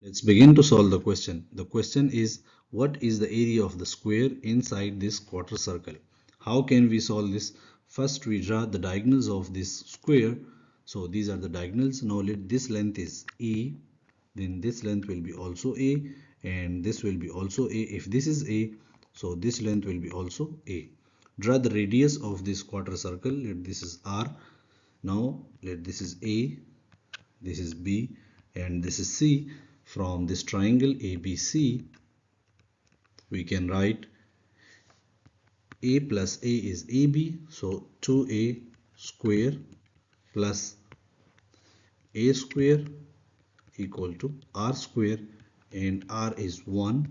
Let's begin to solve the question. The question is, what is the area of the square inside this quarter circle? How can we solve this? First, we draw the diagonals of this square. So these are the diagonals. Now let this length is A, then this length will be also A, and this will be also A. If this is A, so this length will be also A. Draw the radius of this quarter circle. Let this is R. Now let this is A, this is B, and this is C. From this triangle ABC, we can write A plus A is AB, so 2A square plus A square equal to R square, and R is 1.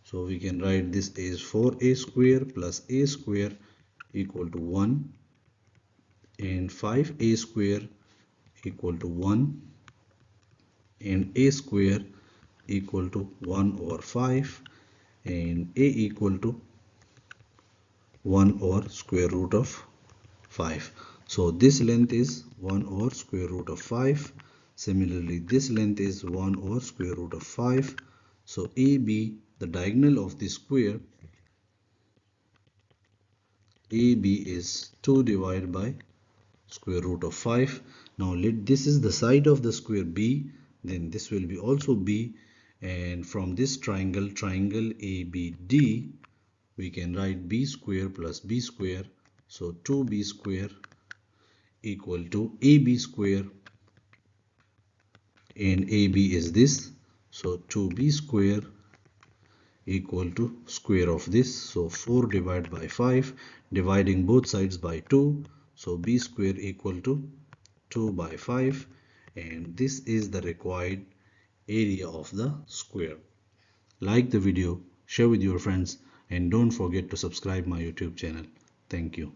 So we can write this is 4A square plus A square equal to 1, and 5A square equal to 1, and A square equal to 1 over 5, and A equal to 1 over square root of 5. So this length is 1 over square root of 5. Similarly, this length is 1 over square root of 5. So AB, the diagonal of the square, AB is 2 divided by square root of 5. Now let this is the side of the square B, then this will be also B, and from this triangle ABD, we can write B square plus B square, so 2B square equal to AB square, and AB is this, so 2B square equal to square of this, so 4 divided by 5, dividing both sides by 2, so B square equal to 2 by 5, and this is the required area of the square. Like the video, share with your friends, and don't forget to subscribe my YouTube channel. Thank you.